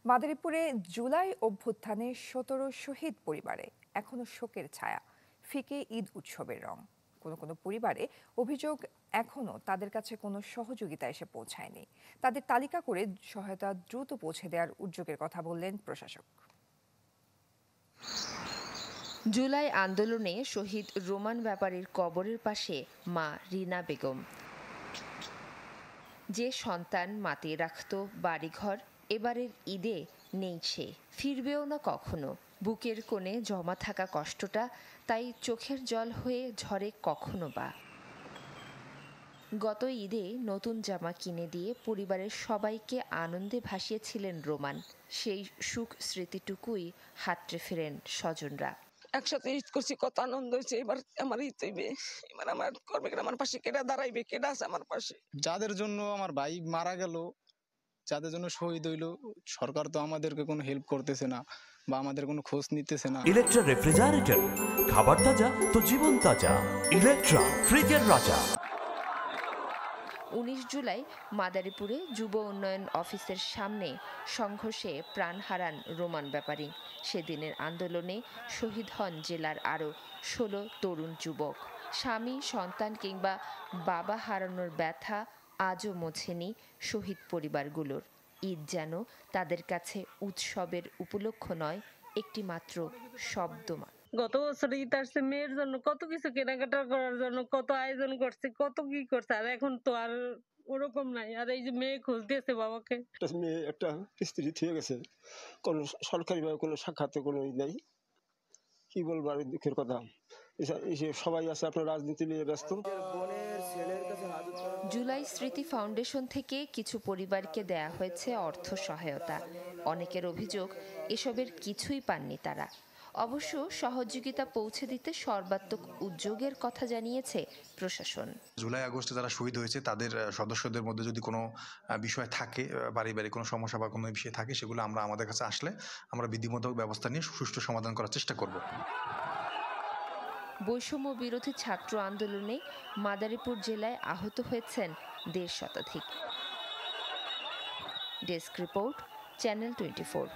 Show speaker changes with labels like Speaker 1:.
Speaker 1: মাদারীপুরে জুলাই অভ্যুত্থানে ১৭ শহীদ পরিবারে এখনো শোকের ছায়া, ফিকে ঈদ উৎসবের রং। কোনো পরিবারে অভিযোগ এখনো তাদের কাছে কোনো সহযোগিতা এসে পৌঁছায়নি। তাদের তালিকা করে সহায়তা দ্রুত পৌঁছে দেওয়ার উদ্যোগের কথা বললেন প্রশাসক।
Speaker 2: জুলাই আন্দোলনে শহীদ রোমান ব্যাপারীর কবরের পাশে মা রিনা বেগম। যে সন্তান মাতিয়ে রাখত বাড়িঘর, এবারের ঈদে নেই সে, ফিরবেও না কখনো। বুকের কোণে জমা থাকা কষ্টটা তাই চোখের জল হয়ে ঝরে কখনো বা। গত ঈদে নতুন জামা কিনে দিয়ে পরিবারের সবাইকে আনন্দে ভাসিয়েছিলেন রোমান। সেই সুখ স্মৃতিটুকুই হাতড়ে ফেরেন স্বজনরা।
Speaker 3: একসাথে ঈদ করছি, কত আনন্দ হয়েছে। এবার আমার ঈদ হইবে, এবার আমার করবে, আমার পাশে কেডা দাঁড়াইবে, কেডা আছে আমার পাশে।
Speaker 4: যাদের জন্য আমার ভাই মারা গেল, যাদের জন্য শহীদ হইল, সরকার তো আমাদেরকে কোনো হেল্প করতেছে না বা আমাদের কোনো খোঁজ নিতেছে না।
Speaker 5: ইলেকট্রা রেফ্রিজারেটর, খাবার তাজা তো জীবন তাজা। ইলেকট্রা, ফ্রিজের রাজা।
Speaker 2: ১৯ জুলাই মাদারীপুরে যুব উন্নয়ন অফিসের সামনে সংঘর্ষে প্রাণ হারান রোমান ব্যাপারী। সেদিনের আন্দোলনে শহীদ হন জেলার আরও ১৬ তরুণ যুবক। স্বামী, সন্তান কিংবা বাবা হারানোর ব্যথা আজও মোছেনি শহীদ পরিবারগুলোর। ঈদ যেন তাদের কাছে উৎসবের উপলক্ষ নয়, একটি মাত্র শব্দ।
Speaker 6: গত বছর ঈদ আসছে, মেয়ের জন্য কত কিছু কেনাকাটা করার জন্য কত আয়োজন করছে, কত কি করছে, আর এখন তো আর ওরকম নাই। আর এই যে মেয়ে খোঁজ দিয়েছে বাবাকে,
Speaker 7: মেয়ে একটা স্ত্রী থেকে গেছে, কোন সরকারি ভাবে কোনো সাক্ষাতে কোনো ই নাই। কি বলবো আর দুঃখের কথা, সবাই আছে আপনার রাজনীতি নিয়ে ব্যস্ত।
Speaker 2: জুলাই স্মৃতি ফাউন্ডেশন থেকে কিছু পরিবারকে দেয়া হয়েছে অর্থ সহায়তা। অনেকের অভিযোগ এসবের কিছুই পাননি তারা। অবশ্য সহযোগিতা পৌঁছে দিতে সর্বাত্মক উদ্যোগের কথা জানিয়েছে প্রশাসন।
Speaker 8: জুলাই আগস্টে যারা শহীদ হয়েছে তাদের সদস্যদের মধ্যে যদি কোনো বিষয় থাকে, পারিবারিক কোনো সমস্যা বা কোনো বিষয় থাকে, সেগুলো আমরা আমাদের কাছে আসলে আমরা বিধিমূলক ব্যবস্থা নিয়ে সুষ্ঠু সমাধান করার চেষ্টা করব।
Speaker 2: বৈষম্য বিরোধী ছাত্র আন্দোলনে মাদারীপুর জেলায় আহত হয়েছেন ১৫০ শতাধিক। Desk report, channel 24।